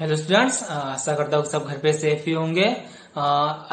Hello students, आशा करता हूँ सब घर पे सेफ ही होंगे।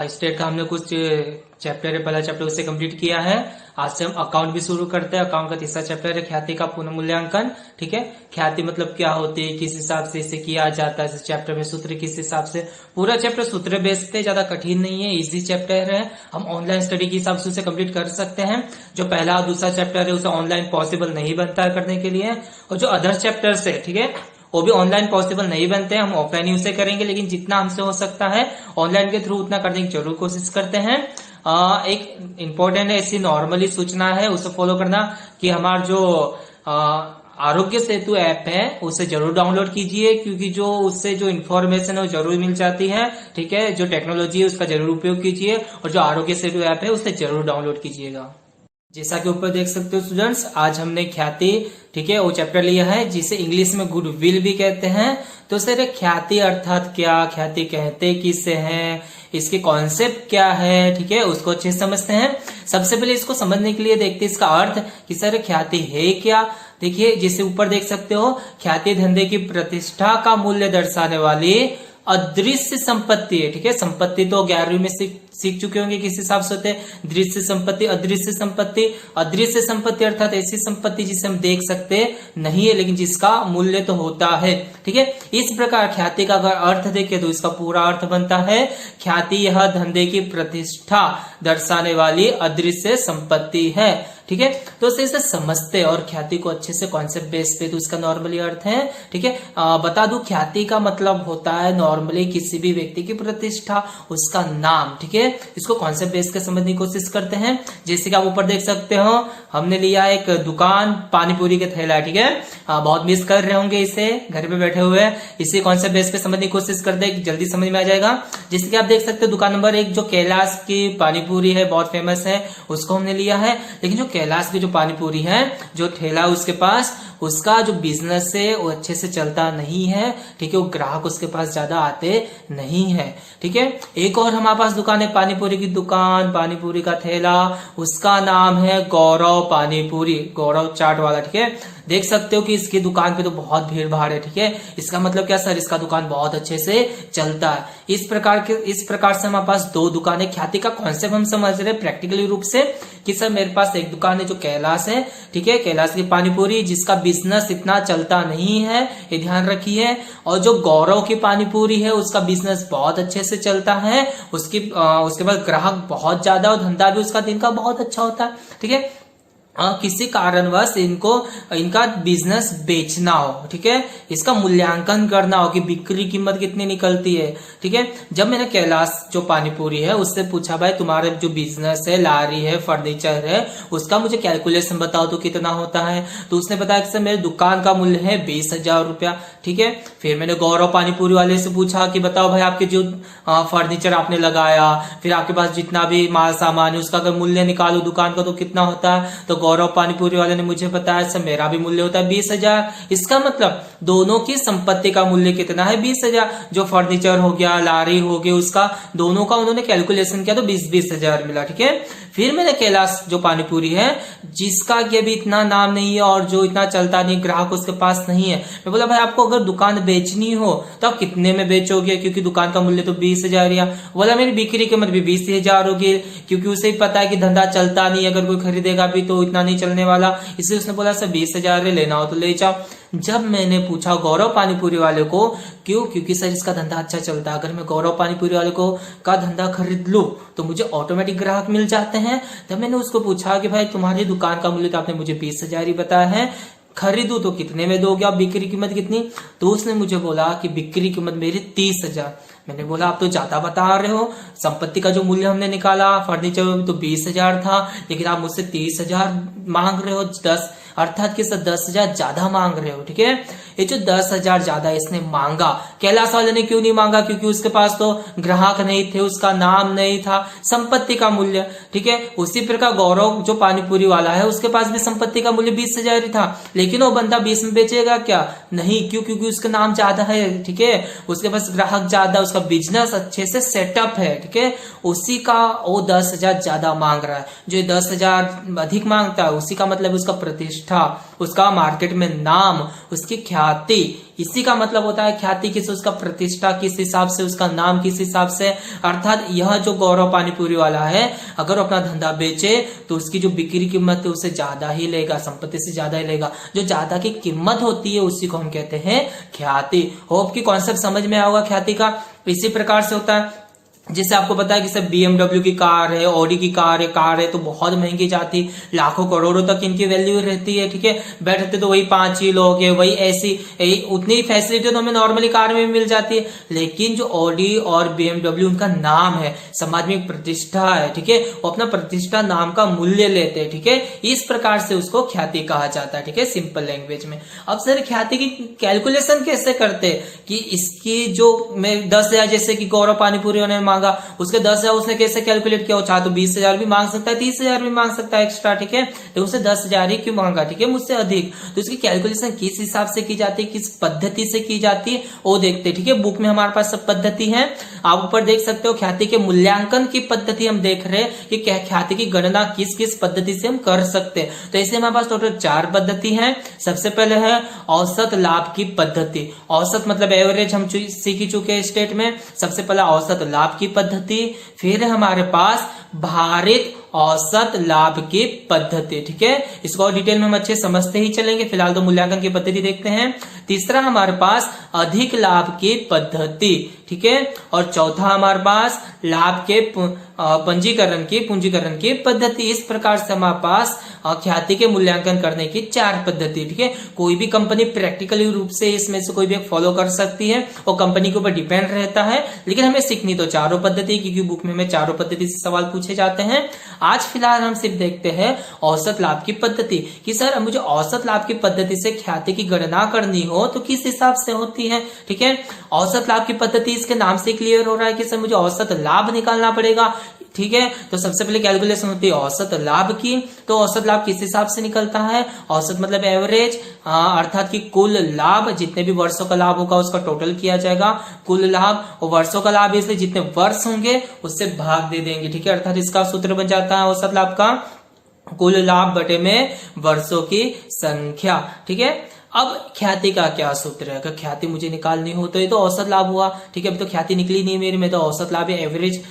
स्टेट का हमने कुछ चैप्टर है, पहला चैप्टर उसे कंप्लीट किया है। आज से हम अकाउंट भी शुरू करते हैं। अकाउंट का तीसरा चैप्टर है ख्याति का पुनर्मूल्यांकन। ठीक है, ख्याति मतलब क्या होती है, किस हिसाब से इसे किया जाता है, इस चैप्टर में सूत्र किस हिसाब से। पूरा चैप्टर सूत्र बेस्ड पे, ज्यादा कठिन नहीं है, इजी चैप्टर है। हम ऑनलाइन स्टडी के हिसाब से उसे कंप्लीट कर सकते हैं। जो पहला और दूसरा चैप्टर है उसे ऑनलाइन पॉसिबल नहीं बनता है करने के लिए, और जो अदर चैप्टर्स है, ठीक है, वो भी ऑनलाइन पॉसिबल नहीं बनते हैं। हम ऑफलाइन ही उसे करेंगे, लेकिन जितना हमसे हो सकता है ऑनलाइन के थ्रू उतना करने की जरूर कोशिश करते हैं। एक इम्पोर्टेंट ऐसी नॉर्मली सूचना है, उसे फॉलो करना कि हमारा जो आरोग्य सेतु ऐप है उसे जरूर डाउनलोड कीजिए, क्योंकि जो उससे जो इन्फॉर्मेशन है वो जरूर मिल जाती है। ठीक है, जो टेक्नोलॉजी है उसका जरूर उपयोग कीजिए, और जो आरोग्य सेतु ऐप है उसे जरूर डाउनलोड कीजिएगा। जैसा कि ऊपर देख सकते हो स्टूडेंट्स, आज हमने ख्याति, ठीक है, वो चैप्टर लिया है जिसे इंग्लिश में गुड विल भी कहते हैं। तो सर ख्याति अर्थात क्या, ख्याति कहते किसे हैं, इसके कॉन्सेप्ट क्या है, ठीक है, उसको अच्छे से समझते हैं। सबसे पहले इसको समझने के लिए देखते हैं इसका अर्थ कि सर ख्याति है क्या। देखिए, जैसे ऊपर देख सकते हो, ख्याति धंधे की प्रतिष्ठा का मूल्य दर्शाने वाली अदृश्य संपत्ति है। ठीक है, संपत्ति तो 11वीं में सीख चुके होंगे किस हिसाब से होते हैं, दृश्य संपत्ति, अदृश्य संपत्ति। अदृश्य संपत्ति अर्थात ऐसी संपत्ति जिसे हम देख सकते नहीं है, लेकिन जिसका मूल्य तो होता है। ठीक है, इस प्रकार ख्याति का अगर अर्थ देखें तो इसका पूरा अर्थ बनता है ख्याति यह धंधे की प्रतिष्ठा दर्शाने वाली अदृश्य संपत्ति है। ठीक है, तो इसे समझते और ख्याति को अच्छे से कॉन्सेप्ट बेस पे, तो इसका नॉर्मली अर्थ है। ठीक है, बता दूं, ख्याति का मतलब होता है नॉर्मली किसी भी व्यक्ति की प्रतिष्ठा, उसका नाम। ठीक है, इसको कॉन्सेप्ट बेस के समझने की कोशिश करते हैं। जैसे कि आप ऊपर देख सकते हो, हमने लिया एक दुकान, पानीपुरी के थैला। ठीक है, बहुत मिस कर रहे होंगे इसे घर पे बैठे हुए। इसी कॉन्सेप्ट बेस पे समझने की कोशिश करते हैं, जल्दी समझ में आ जाएगा। जैसे कि आप देख सकते हो, दुकान नंबर 1 जो कैलाश की पानीपुरी है, बहुत फेमस है, उसको हमने लिया है। लेकिन जो कैलाश की जो पानीपुरी है, जो ठेला उसके पास, उसका जो बिजनेस है वो अच्छे से चलता नहीं है। ठीक है, वो ग्राहक उसके पास ज्यादा आते नहीं है। ठीक है, एक और हमारे पास दुकान है, पानीपुरी की दुकान, पानीपुरी का ठेला, उसका नाम है गौरव पानीपुरी, गौरव चाट वाला। ठीक है, देख सकते हो कि इसकी दुकान पे तो बहुत भीड़ भाड़ है। ठीक है, इसका मतलब क्या सर, इसका दुकान बहुत अच्छे से चलता है। इस प्रकार से हमारे पास 2 दुकानें। ख्याति का कॉन्सेप्ट हम समझ रहे हैं प्रैक्टिकली रूप से कि सर मेरे पास एक दुकान है जो कैलाश है। ठीक है, कैलाश की पानीपुरी, जिसका बिजनेस इतना चलता नहीं है, ये ध्यान रखिए। और जो गौरव की पानीपुरी है उसका बिजनेस बहुत अच्छे से चलता है, उसके बाद ग्राहक बहुत ज्यादा, और धंधा भी उसका दिन का बहुत अच्छा होता है। ठीक है, किसी कारणवश इनका बिजनेस बेचना हो, ठीक है, इसका मूल्यांकन करना हो कि बिक्री कीमत कितनी निकलती है। ठीक है, जब मैंने कैलाश जो पानीपुरी है उससे पूछा, भाई तुम्हारे जो बिजनेस है, लारी है, फर्नीचर है, उसका मुझे कैलकुलेशन बताओ तो कितना होता है। तो उसने बताया कि सर मेरे दुकान का मूल्य है 20,000 रुपया। ठीक है, फिर मैंने गौरव पानीपुरी वाले से पूछा कि बताओ भाई आपके जो फर्नीचर आपने लगाया, फिर आपके पास जितना भी माल सामान है, उसका अगर मूल्य निकालो दुकान का तो कितना होता है। तो गौरव पानीपुरी वाले ने मुझे बताया सर मेरा भी मूल्य होता है 20,000। इसका मतलब दोनों की संपत्ति का मूल्य कितना है, 20,000। जो फर्नीचर हो गया, लारी हो गई, उसका दोनों का उन्होंने कैलकुलेशन किया तो 20,000 मिला। ठीक है, फिर मैंने कैलाश जो पानीपुरी है, जिसका कि अभी इतना नाम नहीं है और जो इतना चलता नहीं, ग्राहक उसके पास नहीं है, मैं बोला भाई आपको अगर दुकान बेचनी हो तो आप कितने में बेचोगे, क्योंकि दुकान का मूल्य तो 20,000 या। बोला मेरी बिक्री कीमत भी 20,000 होगी, क्योंकि उसे भी पता है कि धंधा चलता नहीं, अगर कोई खरीदेगा भी तो इतना नहीं चलने वाला, इसलिए उसने बोला सर 20,000 लेना हो तो ले जाओ। जब मैंने पूछा गौरव पानीपुरी वाले को, क्यों, क्योंकि सर इसका धंधा अच्छा चलता है, अगर मैं गौरव पानीपुरी वाले को का धंधा खरीद लूं तो मुझे ऑटोमेटिक ग्राहक मिल जाते हैं। तब मैंने उसको पूछा कि भाई तुम्हारी दुकान का मूल्य तो आपने मुझे 20,000 ही बताया है, खरीदू तो कितने में दोगे आप, बिक्री कीमत कितनी। तो उसने मुझे बोला कि बिक्री कीमत मेरी 30,000। मैंने बोला आप तो ज्यादा बता रहे हो, संपत्ति का जो मूल्य हमने निकाला फर्नीचर में तो 20,000 था, लेकिन आप मुझसे 30,000 मांग रहे हो, 10 अर्थात कि सर 10,000 ज्यादा मांग रहे हो। ठीक है, ये जो 10,000 ज्यादा इसने मांगा, कैलाश वाले ने क्यों नहीं मांगा, क्योंकि उसके पास तो ग्राहक नहीं थे, उसका नाम नहीं था, संपत्ति का मूल्य। ठीक है, उसी प्रकार गौरव जो पानीपुरी वाला है उसके पास भी संपत्ति का मूल्य 20,000 ही था, लेकिन वो बंदा 20 में बेचेगा क्या, नहीं, क्यों, क्योंकि उसका नाम ज्यादा है। ठीक है, उसके पास ग्राहक ज्यादा, उसका बिजनेस अच्छे से सेटअप है। ठीक है, उसी का वो 10,000 ज्यादा मांग रहा है। जो 10,000 अधिक मांगता है उसी का मतलब उसका प्रतिष्ठा, उसका मार्केट में नाम, उसकी ख्याति ख्याति। इसी का मतलब होता है ख्याति किस, उसका प्रतिष्ठा किस हिसाब से, उसका नाम किस हिसाब से। अर्थात यह जो गौरव पानीपुरी वाला है अगर अपना धंधा बेचे तो उसकी जो बिक्री कीमत है उससे ज्यादा ही लेगा, संपत्ति से ज्यादा ही लेगा। जो ज्यादा की कीमत होती है उसी को हम कहते हैं ख्याति। होप की कॉन्सेप्ट समझ में आएगा ख्याति का। इसी प्रकार से होता है जैसे आपको पता है कि सब BMW की कार है, ऑडी की कार है तो बहुत महंगी जाती, लाखों करोड़ों तक इनकी वैल्यू रहती है। ठीक है, बैठते तो वही 5 ही लोग है, वही ऐसी उतनी फैसिलिटी तो हमें नॉर्मली कार में भी मिल जाती है। लेकिन जो ऑडी और BMW उनका नाम है, समाज में एक प्रतिष्ठा है। ठीक है, वो अपना प्रतिष्ठा नाम का मूल्य लेते हैं। ठीक है, इस प्रकार से उसको ख्याति कहा जाता है। ठीक है, सिंपल लैंग्वेज में। अब सर ख्याति की कैलकुलेशन कैसे करते कि इसकी जो मैं 10,000 जैसे कि गौरव पानीपुरी ने उसके 10,000 उसने कैसे कैलकुलेट किया, चाहे तो 20,000 भी मांग सकता है, 30,000 भी मांग सकता है एक्स्ट्रा। ठीक है, तो उससे 10,000 ही क्यों मांगा, ठीक है, मुझसे अधिक। तो इसकी कैलकुलेशन किस हिसाब से की जाती है, किस पद्धति से की जाती है वो देखते हैं। ठीक है, बुक में हमारे पास सब पद्धति है, आप ऊपर देख सकते हो। ख्याति के मूल्यांकन की पद्धति हम देख रहे हैं कि ख्याति की गणना किस किस पद्धति से हम कर सकते हैं। तो ऐसे हमारे पास टोटल 4 पद्धति है। सबसे पहले है औसत लाभ की पद्धति। औसत मतलब एवरेज हम सीख चुके हैं स्टेट में। सबसे पहला औसत लाभ की पद्धति, फिर हमारे पास भारित औसत लाभ की पद्धति। ठीक है, इसको और डिटेल में हम अच्छे समझते ही चलेंगे, फिलहाल तो मूल्यांकन की पद्धति देखते हैं। तीसरा हमारे पास अधिक लाभ की पद्धति। ठीक है, और चौथा हमारे पास लाभ के पूंजीकरण की पद्धति। इस प्रकार से हमारे पास ख्याति के मूल्यांकन करने की 4 पद्धति। ठीक है, कोई भी कंपनी प्रैक्टिकली रूप से इसमें से कोई भी फॉलो कर सकती है, वो कंपनी के ऊपर डिपेंड रहता है। लेकिन हमें सीखनी तो चारों पद्धति, क्योंकि बुक में हमें चारों पद्धति से सवाल पूछे जाते हैं। आज फिलहाल हम सिर्फ देखते हैं औसत लाभ की पद्धति कि सर मुझे औसत लाभ की पद्धति से ख्याति की गणना करनी हो तो किस हिसाब से होती है। ठीक है, औसत लाभ की पद्धति इसके नाम से क्लियर हो रहा है कि सर मुझे औसत लाभ निकालना पड़ेगा। ठीक है, तो सबसे पहले कैलकुलेशन होती है औसत लाभ की। तो औसत लाभ किस हिसाब से निकलता है, औसत मतलब एवरेज, अर्थात कि कुल लाभ जितने भी वर्षों का लाभ होगा उसका टोटल किया जाएगा। कुल लाभ और वर्षों का लाभ इसलिए जितने वर्ष होंगे उससे भाग दे देंगे। ठीक है, अर्थात इसका सूत्र बन जाता है औसत लाभ का कुल लाभ बटे में वर्षों की संख्या। ठीक है, अब ख्याति का क्या सूत्र है, अगर ख्याति मुझे निकालनी हो तो ये तो औसत लाभ हुआ। ठीक है, अभी तो ख्याति निकली नहीं मेरी, में तो औसत लाभ एवरेज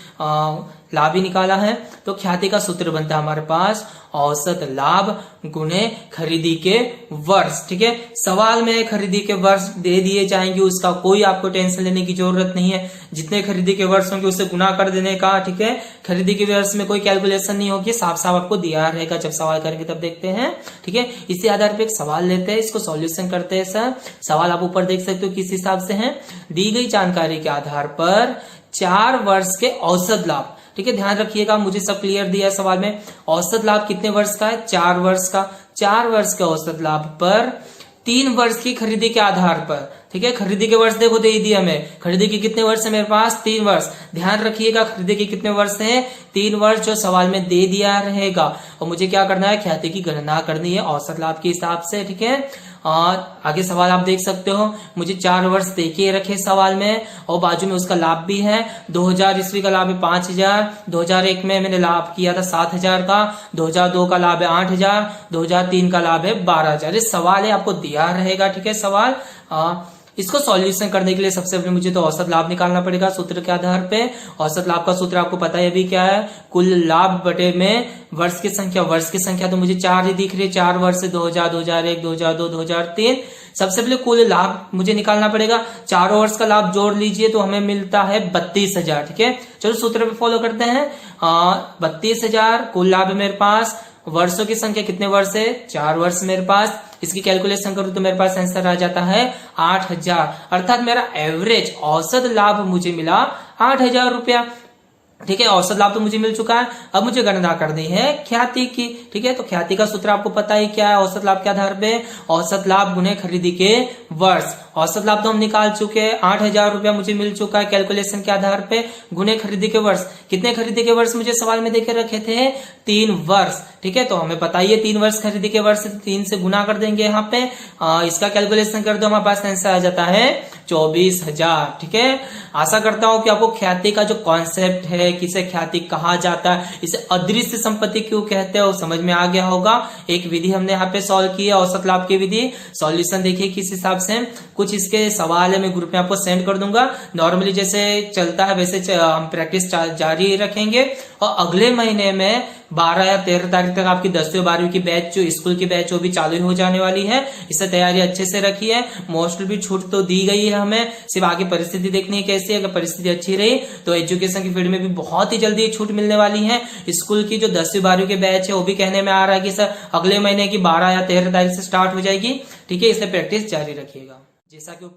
लाभ ही निकाला है। तो ख्याति का सूत्र बनता है हमारे पास औसत लाभ गुणे खरीदी के वर्ष। ठीक है, सवाल में खरीदी के वर्ष दे दिए जाएंगे, उसका कोई आपको टेंशन लेने की जरूरत नहीं है। जितने खरीदी के वर्ष होंगे उससे गुना कर देने का। ठीक है, खरीदी के वर्ष में कोई कैलकुलेशन नहीं होगी, साफ साफ आपको दिया रहेगा, जब सवाल करेंगे तब देखते हैं। ठीक है, इसी आधार पर एक सवाल लेते हैं, इसको सॉल्यूशन करते हैं। सर सवाल आप ऊपर देख सकते हो किस हिसाब से है, दी गई जानकारी के आधार पर 4 वर्ष के औसत लाभ। ठीक है, ध्यान रखिएगा, मुझे सब क्लियर दिया है सवाल में। औसत लाभ कितने वर्ष का है, 4 वर्ष का। 4 वर्ष के औसत लाभ पर 3 वर्ष की खरीदी के आधार पर। ठीक है, खरीदी के वर्ष देखो दे दिए हमें, खरीदी के कितने वर्ष है मेरे पास, 3 वर्ष। ध्यान रखिएगा खरीदी के कितने वर्ष है, 3 वर्ष जो सवाल में दे दिया रहेगा। और मुझे क्या करना है, ख्याति की गणना करनी है औसत लाभ के हिसाब से। ठीक है, और आगे सवाल आप देख सकते हो, मुझे 4 वर्ष देके रखे सवाल में, और बाजू में उसका लाभ भी है। 2000 ईस्वी का लाभ है 5,000, 2001 में मैंने लाभ किया था 7,000 का, 2002 का लाभ है 8,000, 2003 का लाभ है 12,000। ये सवाल है, आपको दिया रहेगा। ठीक है, सवाल इसको सॉल्यूशन करने के लिए सबसे पहले मुझे तो औसत लाभ निकालना पड़ेगा सूत्र के आधार पे। औसत लाभ का सूत्र आपको पता है अभी क्या है, कुल लाभ बटे में वर्ष की संख्या। वर्ष की संख्या तो मुझे 4 ही दिख रही है, 4 वर्ष से 2000, 2001, 2002, 2003। सबसे पहले कुल लाभ मुझे निकालना पड़ेगा, 4 वर्ष का लाभ जोड़ लीजिए तो हमें मिलता है 32,000। ठीक है, चलो सूत्र पे फॉलो करते हैं। 32,000 कुल लाभ है मेरे पास। वर्षों की संख्या कितने वर्ष है, 4 वर्ष मेरे पास। इसकी कैलकुलेशन करूं तो मेरे पास आंसर आ जाता है 8,000। अर्थात मेरा एवरेज औसत लाभ मुझे मिला 8,000 रुपया। ठीक है, औसत लाभ तो मुझे मिल चुका है। अब मुझे गणना करनी है ख्याति की। ठीक है, तो ख्याति का सूत्र आपको पता ही क्या है, औसत लाभ के आधार पे औसत लाभ गुणे खरीदी के वर्ष। औसत लाभ तो हम निकाल चुके हैं, 8,000 रुपया मुझे मिल चुका है कैलकुलेशन के आधार पे, गुने खरीदी के वर्ष। कितने खरीदी के वर्ष मुझे सवाल में देके रखे थे? 3 वर्ष। ठीक है, तो हमें बताइए 3 वर्ष खरीदी के वर्ष 3 से गुना कर देंगे यहाँ पे, इसका कैलकुलेशन कर दो, हमारे पास आंसर आ जाता है 24,000। ठीक है, आशा करता हूं कि आपको ख्याति का जो कॉन्सेप्ट है, किसे ख्याति कहा जाता है, इसे अदृश्य संपत्ति क्यों कहते हैं, वो समझ में आ गया होगा। एक विधि हमने यहाँ पे सॉल्व की है, औसत लाभ की विधि। सॉल्यूशन देखिए किस हिसाब से, कुछ इसके सवाल है मैं ग्रुप में आपको सेंड कर दूंगा। नॉर्मली जैसे चलता है वैसे हम प्रैक्टिस जारी रखेंगे, और अगले महीने में 12 या 13 तारीख तक आपकी 10वीं 12वीं की बैच, जो स्कूल की बैच, वो भी चालू हो जाने वाली है। इससे तैयारी अच्छे से रखिए। मोस्टली भी छूट तो दी गई है हमें, सिर्फ आगे परिस्थिति देखनी है कैसी है। अगर परिस्थिति अच्छी रही तो एजुकेशन की फील्ड में भी बहुत ही जल्दी छूट मिलने वाली है। स्कूल की जो 10वीं 12वीं की बैच है वो भी कहने में आ रहा है कि सर अगले महीने की 12 या 13 तारीख से स्टार्ट हो जाएगी। ठीक है, इसलिए प्रैक्टिस जारी रखिएगा। जैसा कि ऊपर